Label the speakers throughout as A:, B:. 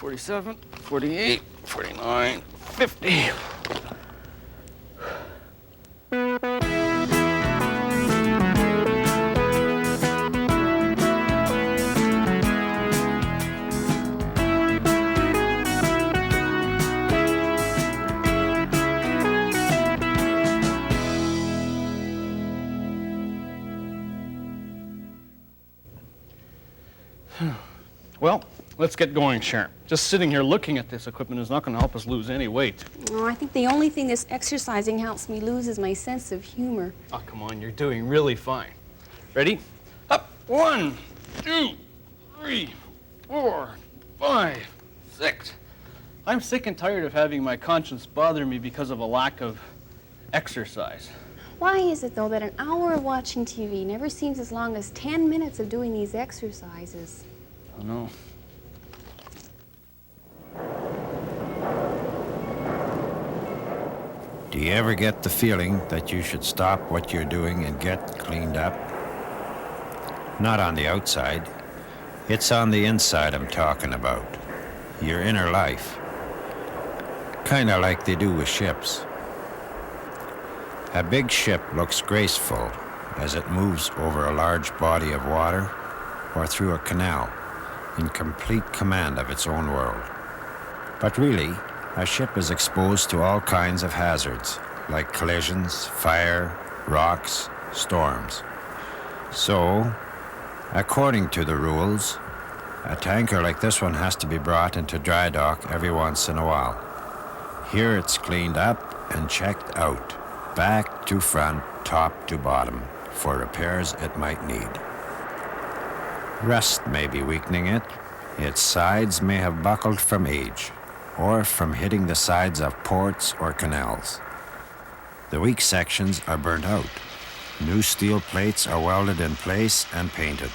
A: 47, 48, 49, 50. Well, let's get going, Sharon. Just sitting here looking at this equipment is not going to help us lose any weight.
B: Oh, I think the only thing this exercising helps me lose is my sense of humor.
A: Oh, come on, you're doing really fine. Ready? Up. 1, 2, 3, 4, 5, 6. I'm sick and tired of having my conscience bother me because of a lack of exercise.
B: Why is it, though, that an hour of watching TV never seems as long as 10 minutes of doing these exercises?
A: I don't know.
C: Do you ever get the feeling that you should stop what you're doing and get cleaned up? Not on the outside. It's on the inside I'm talking about. Your inner life. Kinda like they do with ships. A big ship looks graceful as it moves over a large body of water or through a canal, in complete command of its own world. But really, a ship is exposed to all kinds of hazards, like collisions, fire, rocks, storms. So, according to the rules, a tanker like this one has to be brought into dry dock every once in a while. Here it's cleaned up and checked out, back to front, top to bottom, for repairs it might need. Rust may be weakening it. Its sides may have buckled from age, or from hitting the sides of ports or canals. The weak sections are burnt out. New steel plates are welded in place and painted.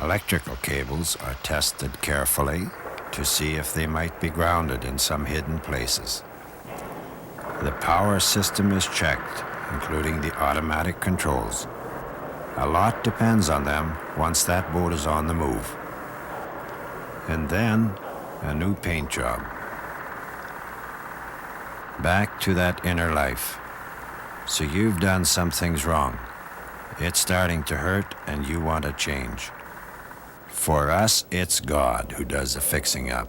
C: Electrical cables are tested carefully to see if they might be grounded in some hidden places. The power system is checked, including the automatic controls. A lot depends on them once that boat is on the move. And then, a new paint job. Back to that inner life. So you've done some things wrong. It's starting to hurt and you want to change. For us, it's God who does the fixing up.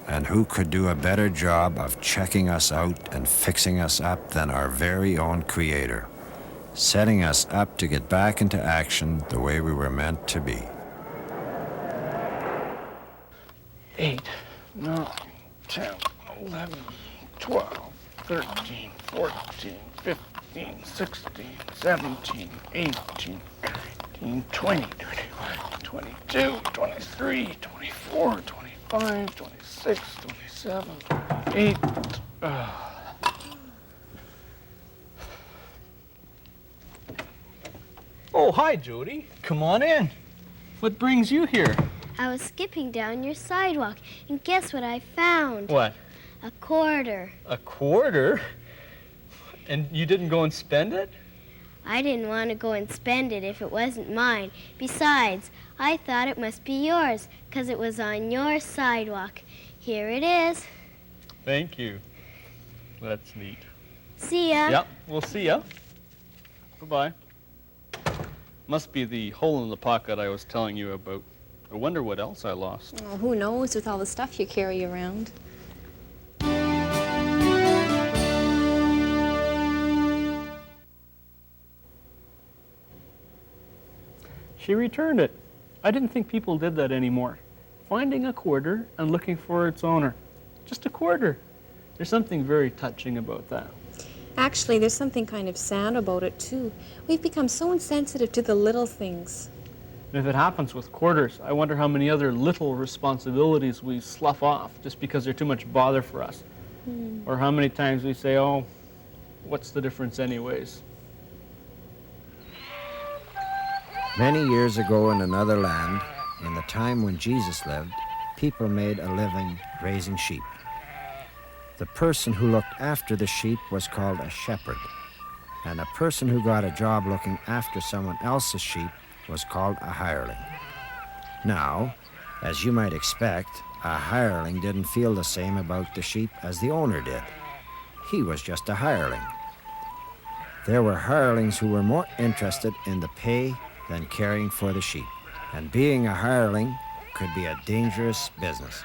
C: And who could do a better job of checking us out and fixing us up than our very own Creator, setting us up to get back into action the way we were meant to be.
A: 8, 9, 10, 11, 12, 13, 14, 15, 16, 17, 18, 19, 20, 21, 22, 23, 24, 25, 26, 27, 8. Oh, hi, Jody. Come on in. What brings you here?
D: I was skipping down your sidewalk, and guess what I found?
A: What?
D: A quarter.
A: A quarter? And you didn't go and spend it?
D: I didn't want to go and spend it if it wasn't mine. Besides, I thought it must be yours, 'cause it was on your sidewalk. Here it is.
A: Thank you. That's neat.
D: See ya.
A: Yep, we'll see ya. Goodbye. Must be the hole in the pocket I was telling you about. I wonder what else I lost.
B: Oh, who knows with all the stuff you carry around.
A: She returned it. I didn't think people did that anymore. Finding a quarter and looking for its owner. Just a quarter. There's something very touching about that.
B: Actually, there's something kind of sad about it, too. We've become so insensitive to the little things.
A: And if it happens with quarters, I wonder how many other little responsibilities we slough off just because they're too much bother for us. Or how many times we say, oh, what's the difference anyways?
C: Many years ago in another land, in the time when Jesus lived, people made a living raising sheep. The person who looked after the sheep was called a shepherd, and a person who got a job looking after someone else's sheep was called a hireling. Now, As you might expect, a hireling didn't feel the same about the sheep as the owner did. He was just a hireling. There were hirelings who were more interested in the pay than caring for the sheep, and being a hireling could be a dangerous business.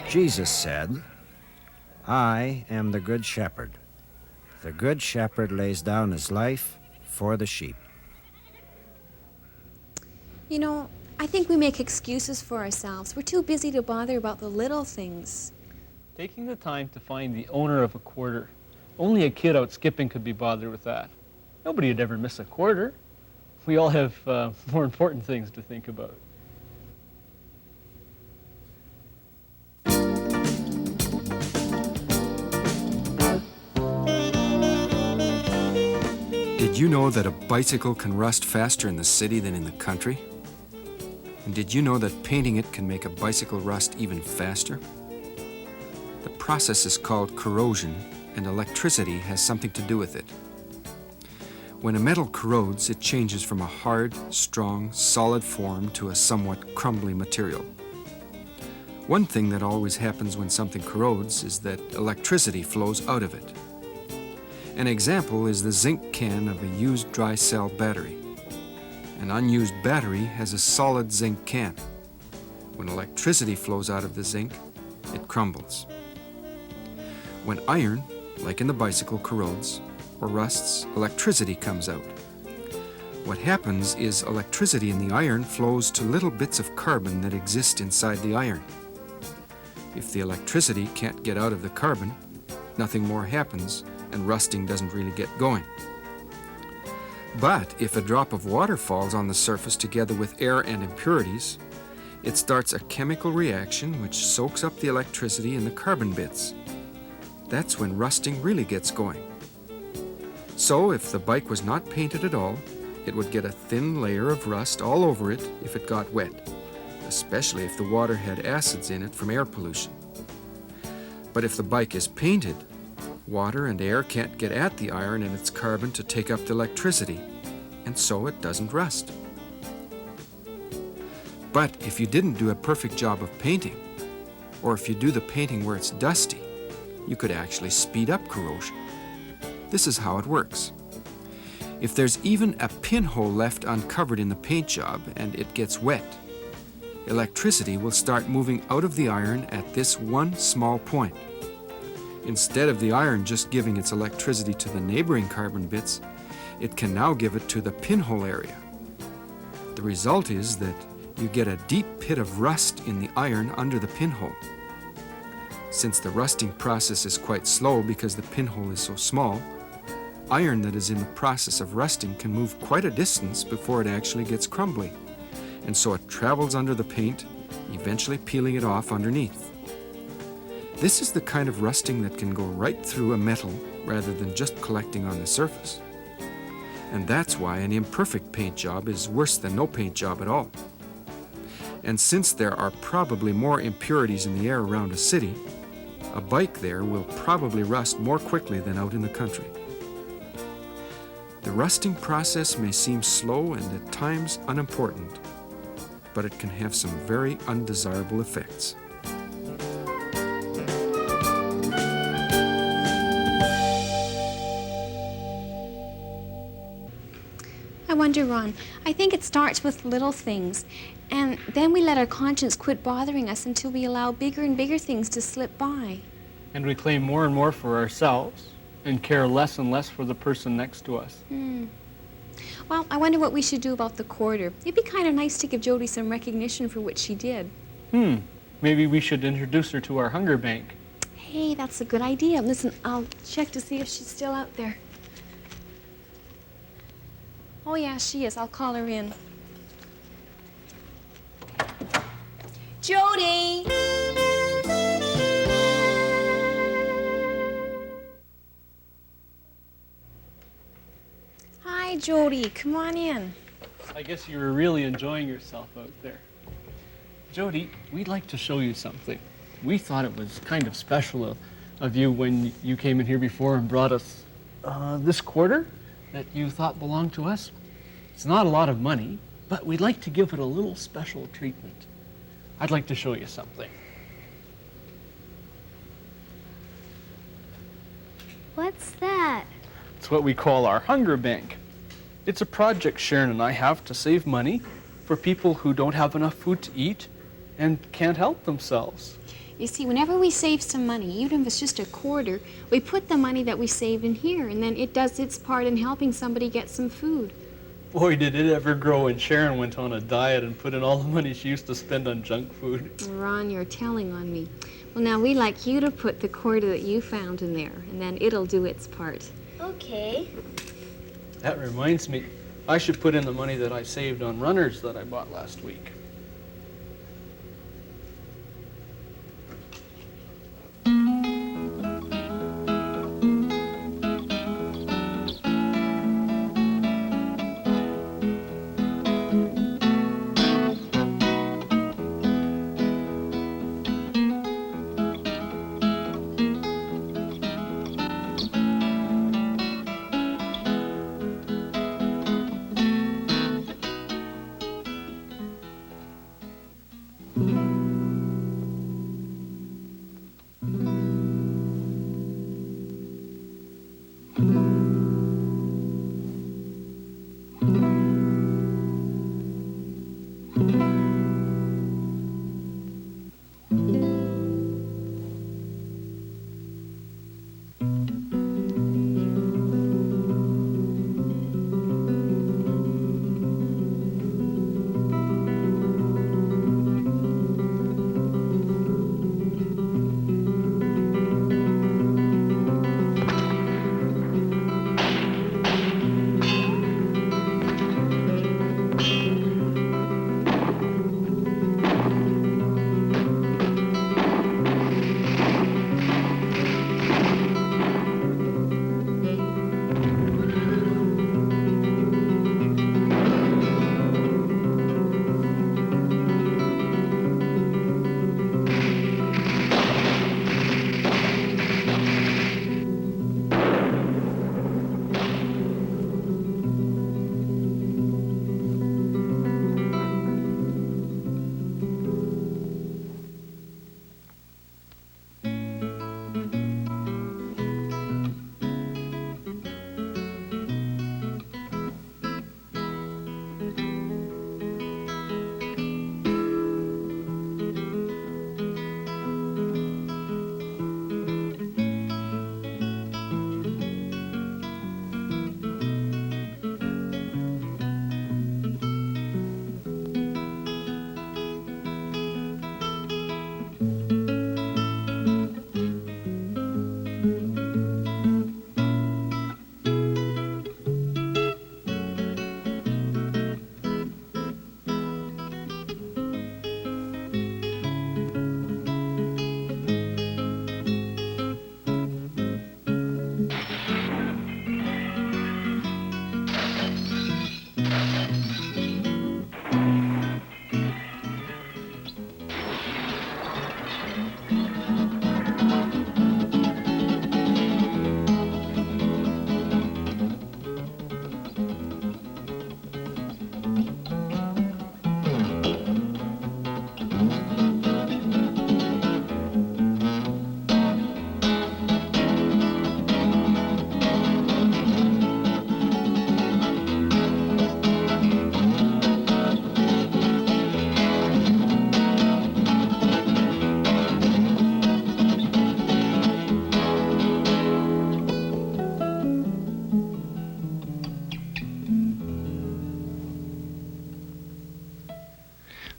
C: Jesus said, "I am the good shepherd. The good shepherd lays down his life for the sheep."
B: You know, I think we make excuses for ourselves. We're too busy to bother about the little things.
A: Taking the time to find the owner of a quarter. Only a kid out skipping could be bothered with that. Nobody would ever miss a quarter. We all have more important things to think about.
E: Did you know that a bicycle can rust faster in the city than in the country? And did you know that painting it can make a bicycle rust even faster? The process is called corrosion, and electricity has something to do with it. When a metal corrodes, it changes from a hard, strong, solid form to a somewhat crumbly material. One thing that always happens when something corrodes is that electricity flows out of it. An example is the zinc can of a used dry cell battery. An unused battery has a solid zinc can. When electricity flows out of the zinc, it crumbles. When iron, like in the bicycle, corrodes or rusts, electricity comes out. What happens is electricity in the iron flows to little bits of carbon that exist inside the iron. If the electricity can't get out of the carbon, nothing more happens, and rusting doesn't really get going. But if a drop of water falls on the surface together with air and impurities, it starts a chemical reaction which soaks up the electricity in the carbon bits. That's when rusting really gets going. So if the bike was not painted at all, it would get a thin layer of rust all over it if it got wet, especially if the water had acids in it from air pollution. But if the bike is painted, water and air can't get at the iron and its carbon to take up the electricity, and so it doesn't rust. But if you didn't do a perfect job of painting, or if you do the painting where it's dusty, you could actually speed up corrosion. This is how it works. If there's even a pinhole left uncovered in the paint job and it gets wet, electricity will start moving out of the iron at this one small point. Instead of the iron just giving its electricity to the neighboring carbon bits, it can now give it to the pinhole area. The result is that you get a deep pit of rust in the iron under the pinhole. Since the rusting process is quite slow because the pinhole is so small, iron that is in the process of rusting can move quite a distance before it actually gets crumbly, and so it travels under the paint, eventually peeling it off underneath. This is the kind of rusting that can go right through a metal rather than just collecting on the surface. And that's why an imperfect paint job is worse than no paint job at all. And since there are probably more impurities in the air around a city, a bike there will probably rust more quickly than out in the country. The rusting process may seem slow and at times unimportant, but it can have some very undesirable effects.
B: I wonder, Ron, I think it starts with little things, and then we let our conscience quit bothering us until we allow bigger and bigger things to slip by.
A: And we claim more and more for ourselves and care less and less for the person next to us.
B: Well, I wonder what we should do about the quarter. It'd be kind of nice to give Jody some recognition for what she did.
A: Maybe we should introduce her to our hunger bank.
B: Hey, that's a good idea. Listen, I'll check to see if she's still out there. Oh, yeah, she is. I'll call her in. Jody! Hi, Jody. Come on in.
A: I guess you were really enjoying yourself out there. Jody, we'd like to show you something. We thought it was kind of special of you when you came in here before and brought us this quarter that you thought belonged to us. It's not a lot of money, but we'd like to give it a little special treatment. I'd like to show you something.
D: What's that?
A: It's what we call our hunger bank. It's a project Sharon and I have to save money for people who don't have enough food to eat and can't help themselves.
B: You see, whenever we save some money, even if it's just a quarter, we put the money that we saved in here, and then it does its part in helping somebody get some food.
A: Boy, did it ever grow when Sharon went on a diet and put in all the money she used to spend on junk food.
B: Ron, you're telling on me. Well, now, we'd like you to put the quarter that you found in there, and then it'll do its part.
D: Okay.
A: That reminds me, I should put in the money that I saved on runners that I bought last week.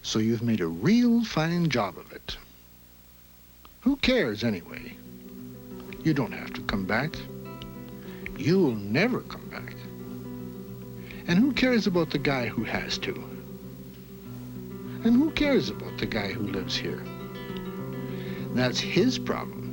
F: So you've made a real fine job of it. Who cares anyway? You don't have to come back. You'll never come back. And who cares about the guy who has to? And who cares about the guy who lives here? That's his problem.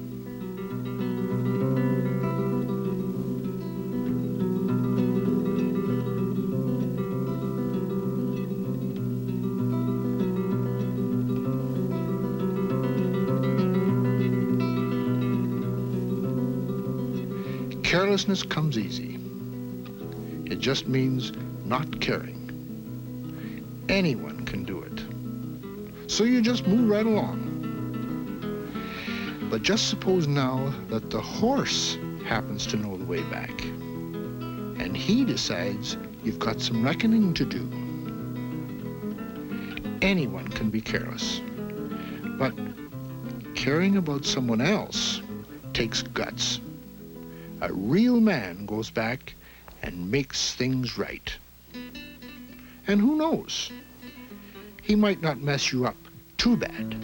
F: Carelessness comes easy. It just means not caring. Anyone can do it. So you just move right along. But just suppose now that the horse happens to know the way back, and he decides you've got some reckoning to do. Anyone can be careless, but caring about someone else takes guts. A real man goes back and makes things right. And who knows? He might not mess you up too bad.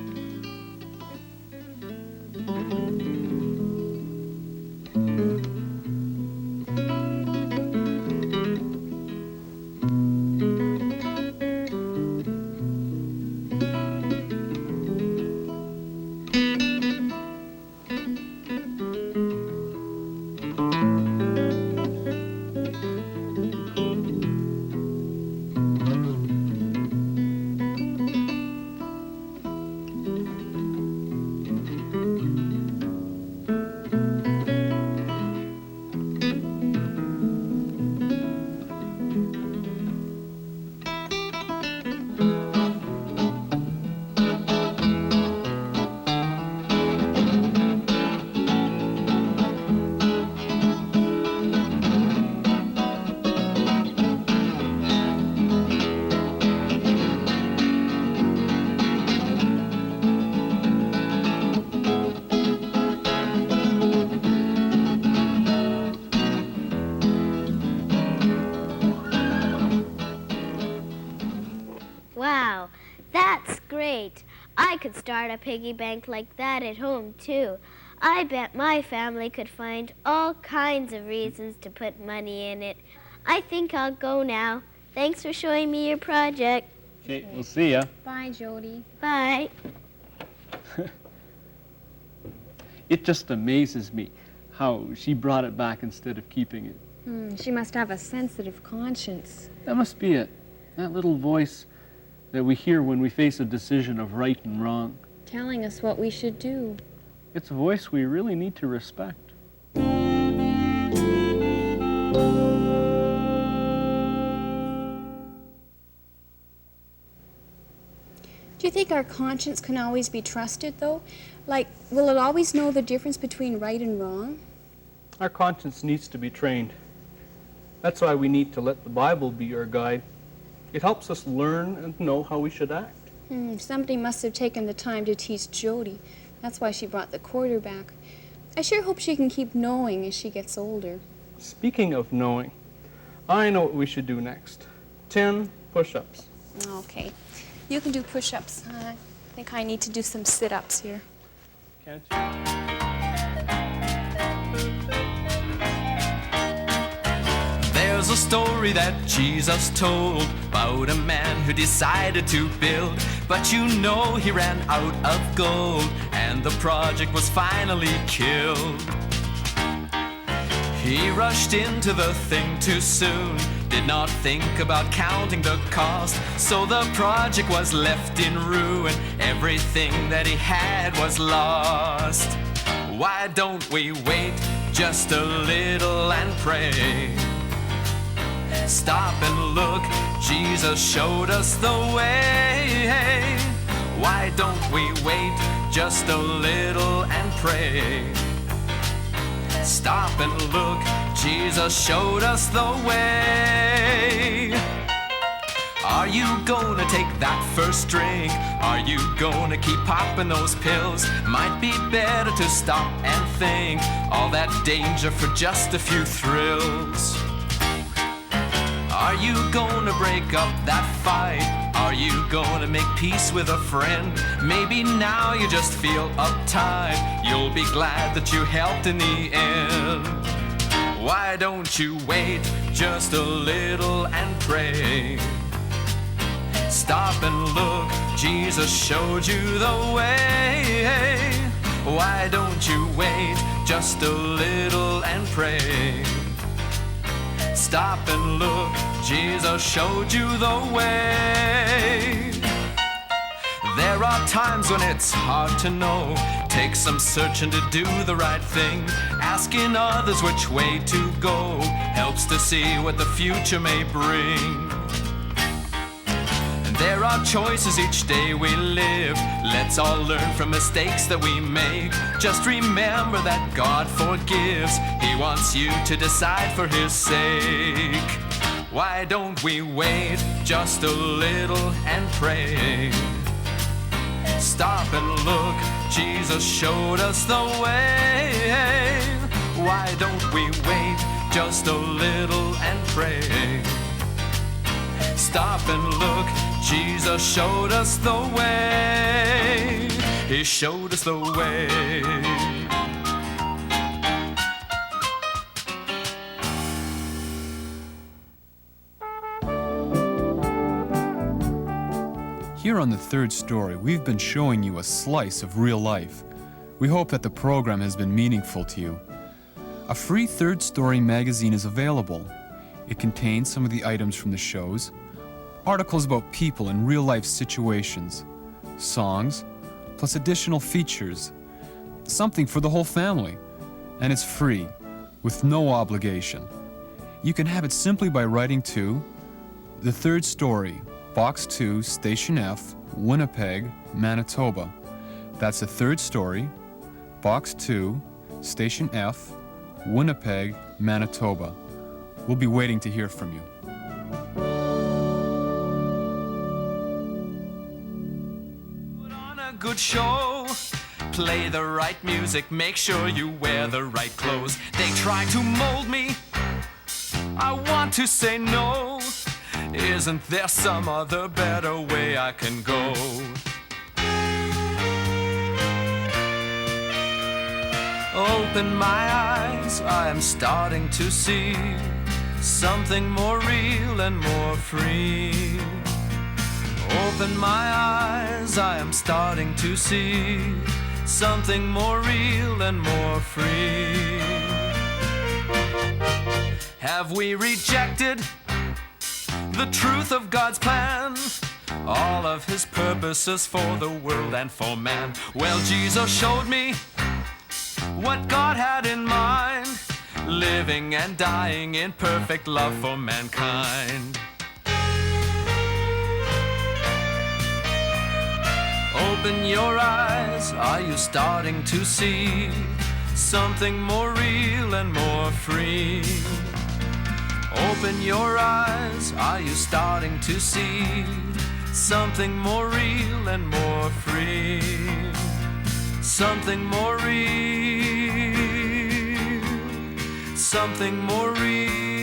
D: Wow, that's great. I could start a piggy bank like that at home, too. I bet my family could find all kinds of reasons to put money in it. I think I'll go now. Thanks for showing me your project.
A: Okay, we'll see ya.
B: Bye, Jody.
D: Bye.
A: It just amazes me how she brought it back instead of keeping it.
B: She must have a sensitive conscience.
A: That must be it. That little voice that we hear when we face a decision of right and wrong.
B: Telling us what we should do.
A: It's a voice we really need to respect.
B: Do you think our conscience can always be trusted, though? Like, will it always know the difference between right and wrong?
A: Our conscience needs to be trained. That's why we need to let the Bible be our guide. It helps us learn and know how we should act.
B: Somebody must have taken the time to teach Jody. That's why she brought the quarter back. I sure hope she can keep knowing as she gets older.
A: Speaking of knowing, I know what we should do next. 10 push-ups.
B: Okay. You can do push-ups. I think I need to do some sit-ups here.
A: Can't you?
G: There's a story that Jesus told about a man who decided to build, but you know he ran out of gold and the project was finally killed. He rushed into the thing too soon, did not think about counting the cost, so the project was left in ruin, everything that he had was lost. Why don't we wait just a little and pray? Stop and look, Jesus showed us the way. Why don't we wait just a little and pray? Stop and look, Jesus showed us the way. Are you gonna take that first drink? Are you gonna keep popping those pills? Might be better to stop and think, all that danger for just a few thrills. Are you gonna break up that fight? Are you gonna make peace with a friend? Maybe now you just feel uptight. You'll be glad that you helped in the end. Why don't you wait just a little and pray? Stop and look, Jesus showed you the way. Why don't you wait just a little and pray? Stop and look, Jesus showed you the way. There are times when it's hard to know. Take some searching to do the right thing. Asking others which way to go helps to see what the future may bring. There are choices each day we live. Let's all learn from mistakes that we make. Just remember that God forgives. He wants you to decide for His sake. Why don't we wait just a little and pray? Stop and look, Jesus showed us the way. Why don't we wait just a little and pray? Stop and look, Jesus showed us the way. He showed us the way.
H: Here on The Third Story, we've been showing you a slice of real life. We hope that the program has been meaningful to you. A free Third Story magazine is available. It contains some of the items from the shows, articles about people in real-life situations, songs, plus additional features, something for the whole family. And it's free, with no obligation. You can have it simply by writing to The Third Story, Box 2, Station F, Winnipeg, Manitoba. That's The Third Story, Box 2, Station F, Winnipeg, Manitoba. We'll be waiting to hear from you.
G: Good show. Play the right music, make sure you wear the right clothes. They try to mold me, I want to say no. Isn't there some other better way I can go? Open my eyes, I am starting to see something more real and more free. Open my eyes, I am starting to see something more real and more free. Have we rejected the truth of God's plan? All of His purposes for the world and for man. Well, Jesus showed me what God had in mind, living and dying in perfect love for mankind. Open your eyes, are you starting to see something more real and more free? Open your eyes, are you starting to see something more real and more free? Something more real, something more real.